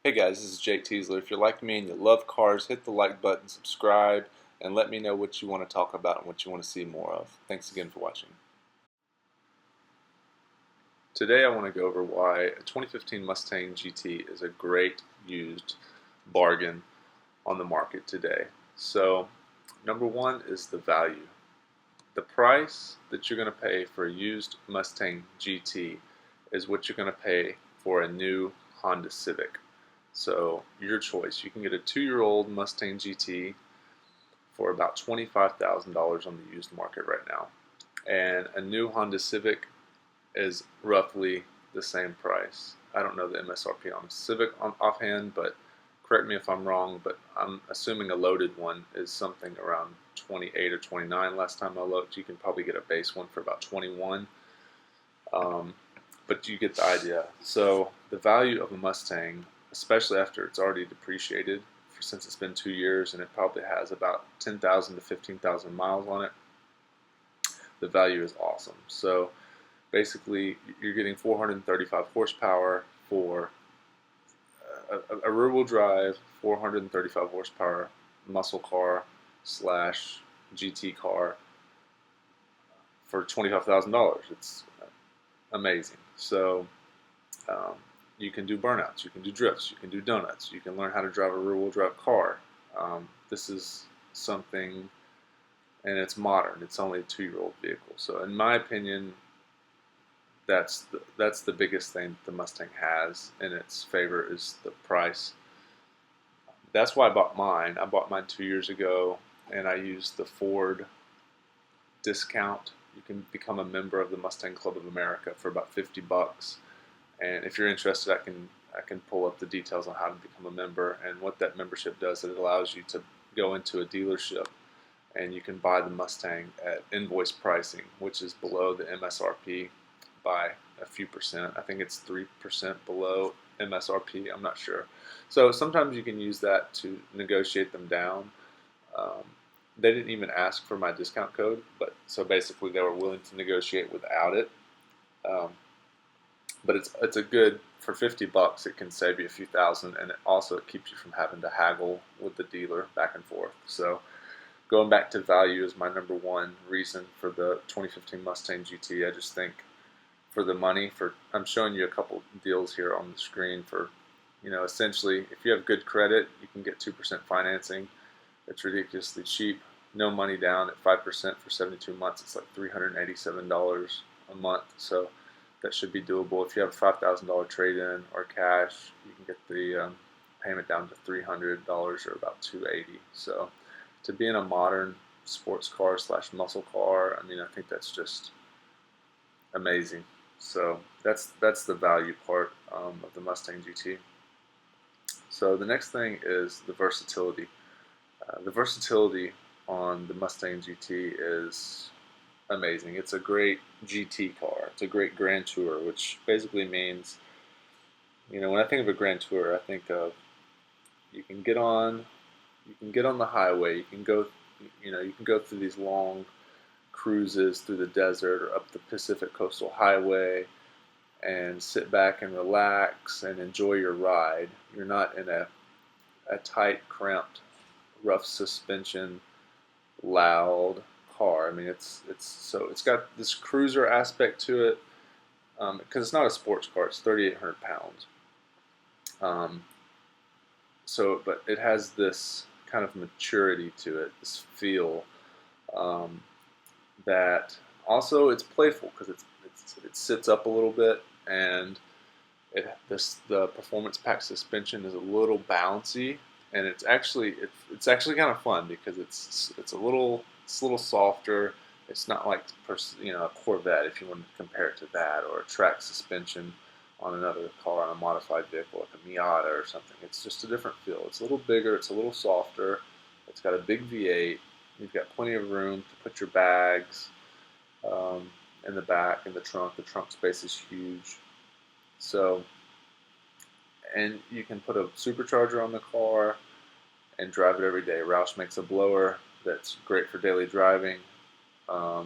Hey guys, this is Jake Teasler. If you're like me and you love cars, hit the like button, subscribe, and let me know what you want to talk about and what you want to see more of. Thanks again for watching. Today I want to go over why a 2015 Mustang GT is a great used bargain on the market today. So, number one is the value. The price that you're going to pay for a used Mustang GT is what you're going to pay for a new Honda Civic. So your choice. You can get a 2-year-old Mustang GT for about $25,000 on the used market right now. And a new Honda Civic is roughly the same price. I don't know the MSRP on a Civic offhand, but correct me if I'm wrong, but I'm assuming a loaded one is something around 28 or 29 last time I looked. You can probably get a base one for about 21. But you get the idea. So the value of a Mustang, especially after it's already depreciated, since it's been 2 years and it probably has about 10,000 to 15,000 miles on it, the value is awesome. So basically, you're getting 435 horsepower for a rear-wheel drive, 435 horsepower muscle car slash GT car for $25,000. It's amazing. So you can do burnouts, you can do drifts, you can do donuts, you can learn how to drive a rear-wheel drive car. This is something, and it's modern. It's only a 2-year-old vehicle. So in my opinion, that's the biggest thing the Mustang has in its favor is the price. That's why I bought mine. I bought mine 2 years ago, and I used the Ford discount. You can become a member of the Mustang Club of America for about $50. And if you're interested, I can pull up the details on how to become a member. And what that membership does, it allows you to go into a dealership and you can buy the Mustang at invoice pricing, which is below the MSRP by a few percent. I think it's 3% below MSRP. I'm not sure. So sometimes you can use that to negotiate them down. They didn't even ask for my discount code, but so basically they were willing to negotiate without it. But it's a good, for $50 it can save you a few thousand, and it keeps you from having to haggle with the dealer back and forth. So going back to value is my number one reason for the 2015 Mustang GT. I just think for the money, I'm showing you a couple deals here on the screen for, essentially if you have good credit, you can get 2% financing. It's ridiculously cheap. No money down at 5% for 72 months. It's like $387 a month. So that should be doable. If you have a $5,000 trade-in or cash, you can get the payment down to $300 or about $280. So to be in a modern sports car slash muscle car, I mean, I think that's just amazing. So that's the value part of the Mustang GT. So the next thing is the versatility. The versatility on the Mustang GT is amazing. It's a great GT car. It's a great Grand Tour, which basically means, when I think of a Grand Tour, I think of you can get on the highway. You can go through these long cruises through the desert or up the Pacific Coastal Highway and sit back and relax and enjoy your ride. You're not in a tight, cramped, rough suspension, loud car. I mean, it's got this cruiser aspect to it because it's not a sports car. It's 3,800 pounds. But it has this kind of maturity to it, this feel that also it's playful because it sits up a little bit, and the performance pack suspension is a little bouncy, and it's actually kind of fun because it's a little softer. It's not like a Corvette, if you want to compare it to that, or a track suspension on another car, on a modified vehicle like a Miata or something. It's just a different feel. It's a little bigger. It's a little softer. It's got a big V8. You've got plenty of room to put your bags in the back, in the trunk. The trunk space is huge. So, and you can put a supercharger on the car and drive it every day. Roush makes a blower that's great for daily driving. So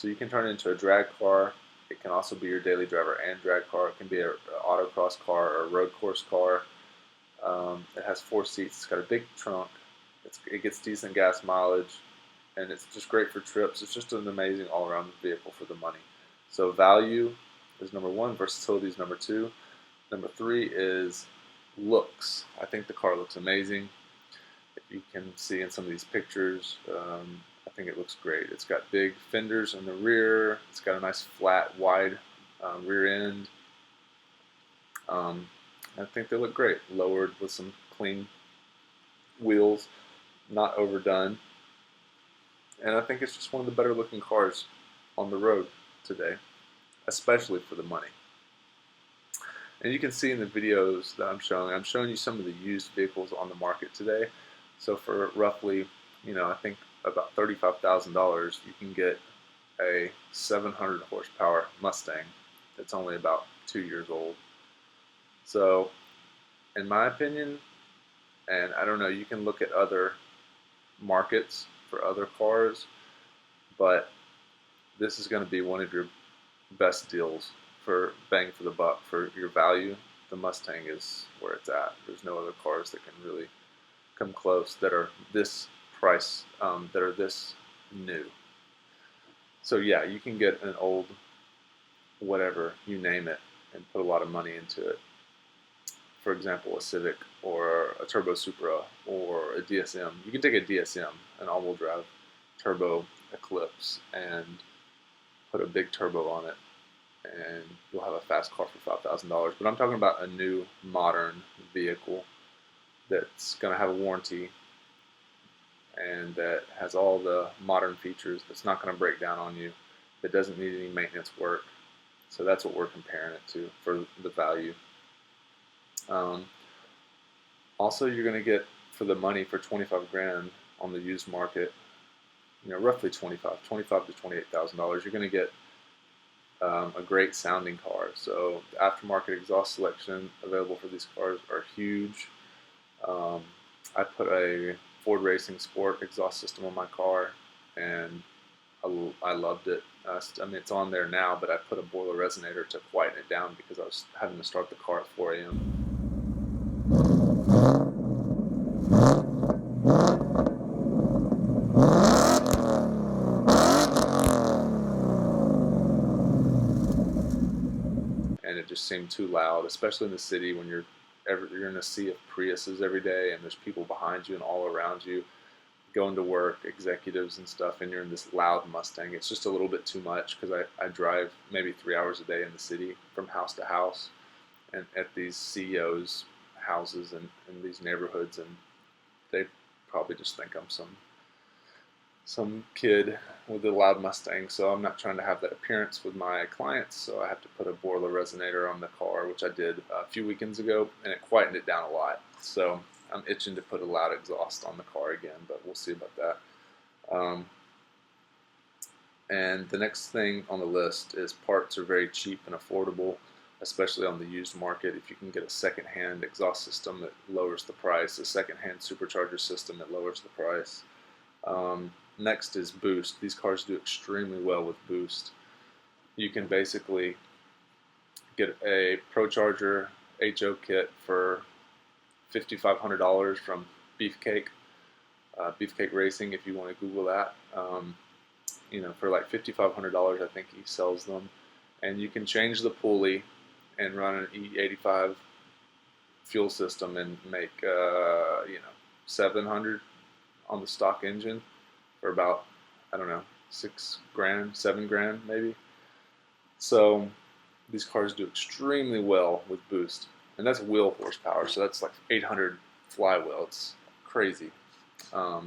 you can turn it into a drag car. It can also be your daily driver and drag car. It can be an autocross car or a road course car. It has 4 seats. It's got a big trunk. It gets decent gas mileage, and it's just great for trips. It's just an amazing all-around vehicle for the money. So value is number 1. Versatility is number 2. Number 3 is looks. I think the car looks amazing. If you can see in some of these pictures, I think it looks great. It's got big fenders in the rear. It's got a nice flat, wide rear end. I think they look great. Lowered with some clean wheels, not overdone. And I think it's just one of the better looking cars on the road today, especially for the money. And you can see in the videos that I'm showing you some of the used vehicles on the market today. So for roughly, I think about $35,000, you can get a 700 horsepower Mustang that's only about 2 years old. So, in my opinion, and I don't know, you can look at other markets for other cars, but this is going to be one of your best deals for bang for the buck for your value. The Mustang is where it's at. There's no other cars that can really come close that are this price, that are this new. So yeah, you can get an old whatever, you name it, and put a lot of money into it. For example, a Civic or a Turbo Supra or a DSM. You can take a DSM, an all-wheel drive turbo Eclipse, and put a big turbo on it, and you'll have a fast car for $5,000. But I'm talking about a new, modern vehicle that's going to have a warranty and that has all the modern features, that's not going to break down on you, that doesn't need any maintenance work. So that's what we're comparing it to for the value. Also, you're going to get for the money for 25 grand on the used market, roughly 25 to $28,000. You're going to get a great sounding car. So the aftermarket exhaust selection available for these cars are huge. I put a Ford Racing Sport exhaust system on my car, and I loved it. It's on there now, but I put a boiler resonator to quieten it down because I was having to start the car at 4 a.m. And it just seemed too loud, especially in the city when you're in a sea of Priuses every day and there's people behind you and all around you going to work, executives and stuff, and you're in this loud Mustang. It's just a little bit too much because I drive maybe 3 hours a day in the city from house to house and at these CEOs' houses and in these neighborhoods, and they probably just think I'm some kid with a loud Mustang. So I'm not trying to have that appearance with my clients, so I have to put a boiler resonator on the car, which I did a few weekends ago, and it quietened it down a lot. So I'm itching to put a loud exhaust on the car again, but we'll see about that. And the next thing on the list is parts are very cheap and affordable, especially on the used market. If you can get a second-hand exhaust system, it lowers the price. A second-hand supercharger system, it lowers the price. Next is boost. These cars do extremely well with boost. You can basically get a ProCharger HO kit for $5,500 from Beefcake Racing, if you want to Google that. For like $5,500, I think he sells them. And you can change the pulley and run an E85 fuel system and make, 700 on the stock engine for about, I don't know, 6 grand, 7 grand maybe. So these cars do extremely well with boost. And that's wheel horsepower, so that's like 800 flywheel. It's crazy. So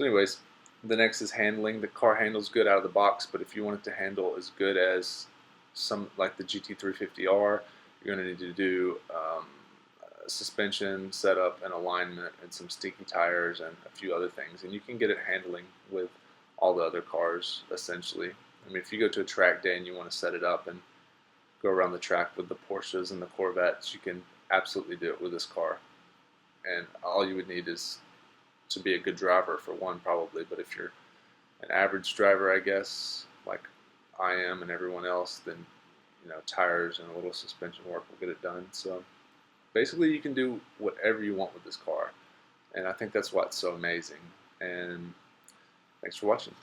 anyways, the next is handling. The car handles good out of the box, but if you want it to handle as good as some like the GT350R, you're going to need to do suspension setup and alignment and some stinky tires and a few other things. And you can get it handling with all the other cars, essentially. I mean, if you go to a track day and you want to set it up and go around the track with the Porsches and the Corvettes, you can absolutely do it with this car. And all you would need is to be a good driver, for one, probably. But if you're an average driver, I guess, like I am and everyone else, then tires and a little suspension work will get it done. So basically, you can do whatever you want with this car, and I think that's what's so amazing. And thanks for watching.